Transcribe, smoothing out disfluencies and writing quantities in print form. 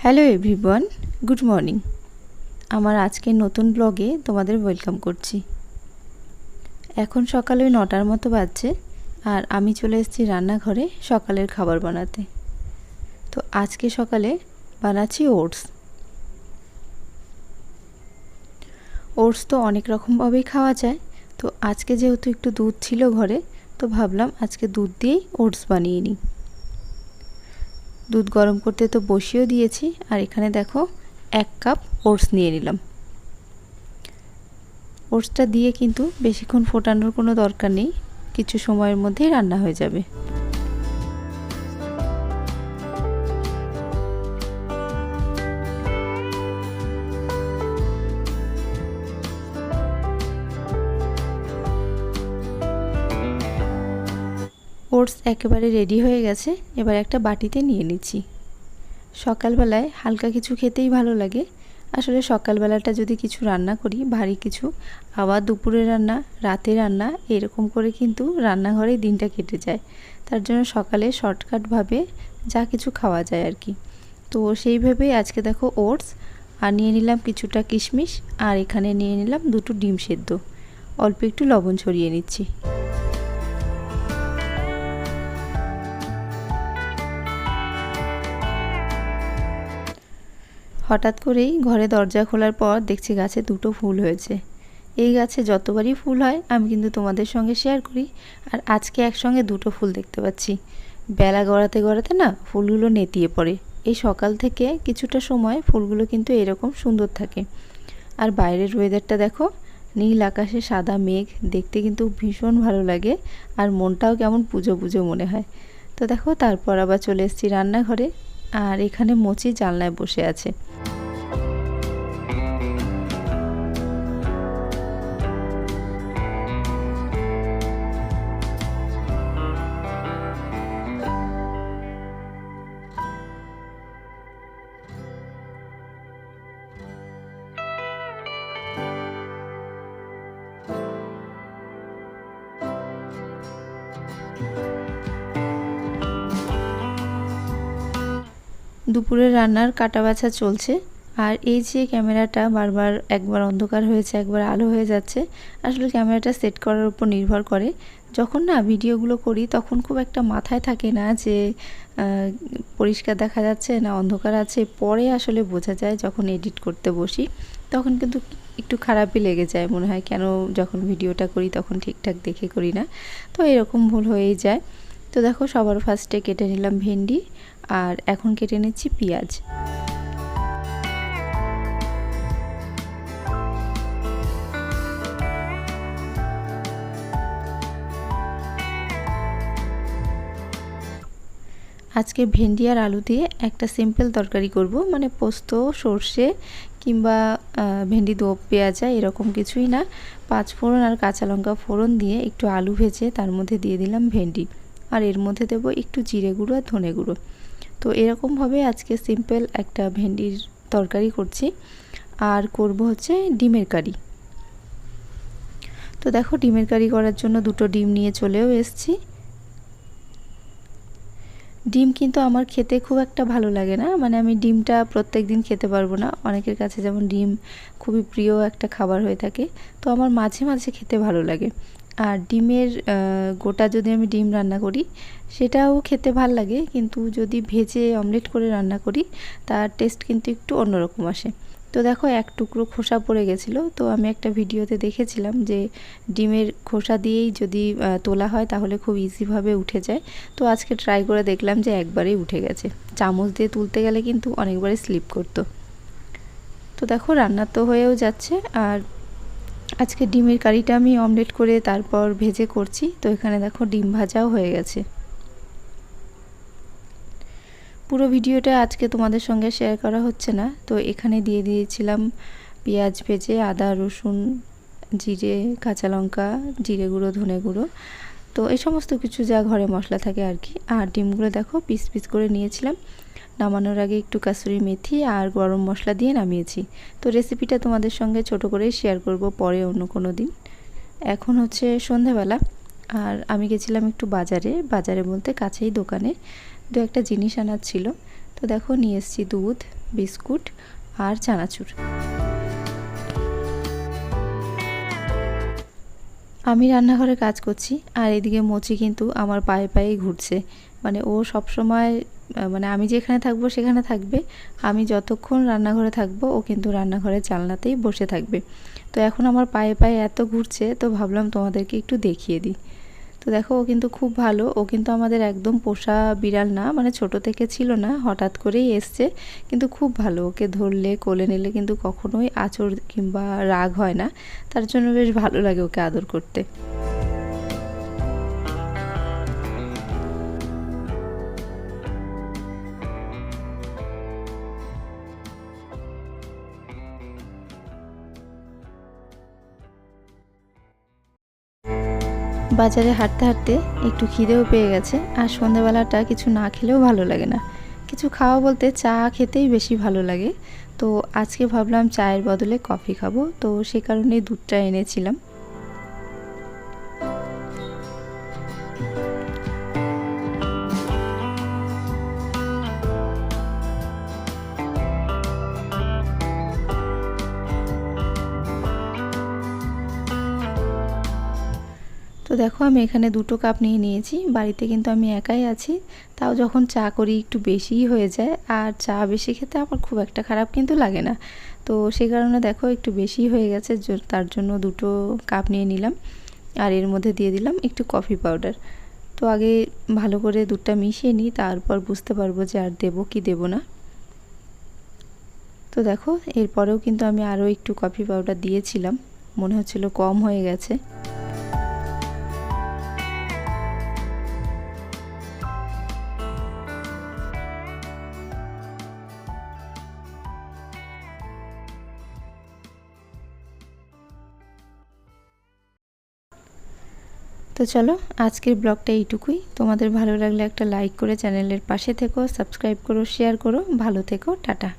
Hello everyone, good morning. আমার আজকের নতুন ব্লগে তোমাদের ওয়েলকাম করছি। এখন সকাল ওই 9টার মতো বাজছে আর আমি চলে এসেছি রান্নাঘরে সকালের খাবার বানাতে। তো আজকে সকালে বানাচ্ছি ওটস তো অনেক রকমভাবেই খাওয়া যায়। তো আজকে যেহেতু একটু দুধ ছিল ঘরে, তো ভাবলাম আজকে দুধ দিয়েই ওটস বানিয়ে নিই। দুধ গরম করতে তো বসিয়েও দিয়েছি আর এখানে দেখো 1 কাপ ওটস নিয়ে নিলাম। ওটসটা দিয়ে কিন্তু বেশিক্ষণ ফোটানোর কোনো দরকার নেই, কিছু সময়ের মধ্যেই রান্না হয়ে যাবে। ওটস একেবারে রেডি হয়ে গেছে, এবার একটা বাটিতে নিয়ে নিচ্ছি। সকালবেলায় হালকা কিছু খেতেই ভালো লাগে। আসলে সকালবেলাটা যদি কিছু রান্না করি ভারী কিছু, আবার দুপুরে রান্না, রাতে রান্না, এরকম করে কিন্তু রান্নাঘরেই দিনটা কেটে যায়। তার জন্য সকালে শর্টকাটভাবে যা কিছু খাওয়া যায় আর কি। তো সেইভাবেই আজকে দেখো ওটস আর নিয়ে নিলাম কিছুটা কিশমিশ, আর এখানে নিয়ে নিলাম 2টো ডিম সেদ্ধ। অল্প একটু লবণ ছড়িয়ে নিচ্ছি। হঠাৎ করেই ঘরে দরজা খোলার পর দেখছি গাছে 2টো ফুল হয়েছে। এই গাছে যতবারই ফুল হয় আমি কিন্তু তোমাদের সঙ্গে শেয়ার করি, আর আজকে একসঙ্গে 2টো ফুল দেখতে পাচ্ছি। বেলা গড়াতে গড়াতে না ফুলগুলো নেতিয়ে পড়ে। এই সকাল থেকে কিছুটা সময় ফুলগুলো কিন্তু এরকম সুন্দর থাকে। আর বাইরের ওয়েদারটা দেখো, নীল আকাশে সাদা মেঘ, দেখতে কিন্তু ভীষণ ভালো লাগে আর মনটাও কেমন পুজো পুজো মনে হয়। তো দেখো তারপর আবার চলে এসেছি রান্নাঘরে, আর এখানে মোচি জানলায় বসে আছে। দুপুরের রান্নার কাটা বাছা চলছে, আর এই যে ক্যামেরাটা বারবার একবার অন্ধকার হয়েছে একবার আলো হয়ে যাচ্ছে, আসলে ক্যামেরাটা সেট করার উপর নির্ভর করে। যখন না ভিডিওগুলো করি তখন খুব একটা মাথায় থাকে না যে পরিষ্কার দেখা যাচ্ছে না অন্ধকার আছে, পরে আসলে বোঝা যায় যখন এডিট করতে বসি, তখন কিন্তু একটু খারাপই লেগে যায়, মনে হয় কেন যখন ভিডিওটা করি তখন ঠিকঠাক দেখে করি না। তো এরকম ভুল হয়েই যায়। তো দেখো সবার ফার্স্টে কেটে নিলাম ভেন্ডি, আর এখন কেটে নিচ্ছি পেঁয়াজ। আজকে ভেন্ডি আর আলু দিয়ে একটা সিম্পল তরকারি করব, মানে পোস্ত, সর্ষে কিংবা ভেন্ডি দো পেঁয়াজা এরকম কিছুই না। 5 ফোড়ন আর কাঁচা লঙ্কা ফোড়ন দিয়ে একটু আলু ভেজে তার মধ্যে দিয়ে দিলাম ভেন্ডি, আর এর মধ্যে দেবো একটু জিরে গুঁড়ো আর ধনে গুঁড়ো। তো এরকমভাবে আজকে সিম্পল একটা ভেন্ডির তরকারি করছি। আর করব হচ্ছে ডিমের কারি। তো দেখো ডিমের কারি করার জন্য 2টো ডিম নিয়ে চলেও এসেছি। ডিম কিন্তু আমার খেতে খুব একটা ভালো লাগে না, মানে আমি ডিমটা প্রত্যেক দিন খেতে পারবো না। অনেকের কাছে যেমন ডিম খুবই প্রিয় একটা খাবার হয়ে থাকে, তো আমার মাঝে মাঝে খেতে ভালো লাগে। আর ডিমের গোটা যদি আমি ডিম রান্না করি সেটাও খেতে ভালো লাগে, কিন্তু যদি ভেজে অমলেট করে রান্না করি তার টেস্ট কিন্তু একটু অন্যরকম আসে। তো দেখো এক টুকরো খোসা পড়ে গেছিলো, তো আমি একটা ভিডিওতে দেখেছিলাম যে ডিমের খোসা দিয়েই যদি তোলা হয় তাহলে খুব ইজিভাবে উঠে যায়। তো আজকে ট্রাই করে দেখলাম যে একবারেই উঠে গেছে, চামচ দিয়ে তুলতে গেলে কিন্তু অনেকবারই স্লিপ করতো। তো দেখো রান্না তো হয়েও যাচ্ছে, আর আজকে ডিমের কারিটা আমি অমলেট করে তারপর ভেজে করছি। তো এখানে দেখো ডিম ভাজাও হয়ে গেছে। পুরো ভিডিওটা আজকে তোমাদের সঙ্গে শেয়ার করা হচ্ছে না, তো এখানে দিয়ে দিয়েছিলাম পেঁয়াজ ভেজে, আদা রসুন জিরে কাঁচা লঙ্কা, জিরে গুঁড়ো ধনে গুঁড়ো, তো এই সমস্ত কিছু যা ঘরে মশলা থাকে আর কি। আর ডিমগুলো দেখো পিস পিস করে নিয়েছিলাম। নামানোর আগে একটু কাসুরি মেথি আর গরম মশলা দিয়ে নামিয়েছি। তো রেসিপিটা তোমাদের সঙ্গে ছোট করেই শেয়ার করব পরে অন্য কোনো দিন। এখন হচ্ছে সন্ধেবেলা, আর আমি গেছিলাম একটু বাজারে বলতে কাছেই দোকানে, 2-একটা জিনিস আনার ছিল। তো দেখো নিয়ে এসেছি দুধ, বিস্কুট আর চানাচুর। আমি রান্নাঘরে কাজ করছি আর এদিকে মোচি কিন্তু আমার পায়ে পায়ে ঘুরছে। মানে ও সবসময় মানে আমি যেখানে থাকবো সেখানে থাকবে, আমি যতক্ষণ রান্নাঘরে থাকবো ও কিন্তু রান্নাঘরের জানলাতেই বসে থাকবে। তো এখন আমার পায়ে পায়ে এত ঘুরছে, তো ভাবলাম তোমাদেরকে একটু দেখিয়ে দিই। তো দেখো ও কিন্তু খুব ভালো, ও কিন্তু আমাদের একদম পোষা বিড়াল না, মানে ছোট থেকে ছিল না, হঠাৎ করেই এসছে। কিন্তু খুব ভালো, ওকে ধরলে কোলে নিলে কিন্তু কখনোই আঁচড় কিংবা রাগ হয় না, তার জন্য বেশ ভালো লাগে ওকে আদর করতে। বাজারে হাঁটতে হাঁটতে একটু খিদেও পেয়ে গেছে, আর সন্ধেবেলাটা কিছু না খেলেও ভালো লাগে না। কিছু খাওয়া বলতে চা খেতেই বেশি ভালো লাগে। তো আজকে ভাবলাম চায়ের বদলে কফি খাবো, তো সে কারণেই দুধটা এনেছিলাম। তো দেখো আমি এখানে 2টো কাপ নিয়ে নিয়েছি। বাড়িতে কিন্তু আমি একাই আছি, তাও যখন চা করি একটু বেশিই হয়ে যায়, আর চা বেশি খেতে আমার খুব একটা খারাপ কিন্তু লাগে না। তো সেই কারণে দেখো একটু বেশি হয়ে গেছে, তার জন্য 2টো কাপ নিয়ে নিলাম। আর এর মধ্যে দিয়ে দিলাম একটু কফি পাউডার। তো আগে ভালো করে দুধটা মিশিয়ে নিই, তারপর বুঝতে পারবো যে আর দেবো কি দেবো না। তো দেখো এরপরেও কিন্তু আমি আরও একটু কফি পাউডার দিয়েছিলাম, মনে হচ্ছিল কম হয়ে গেছে। তো চলো আজকের ব্লগটা এইটুকুই। তোমাদের ভালো লাগলে একটা লাইক করে চ্যানেলের পাশে থেকো, সাবস্ক্রাইব করো, শেয়ার করো। ভালো থেকো, টাটা।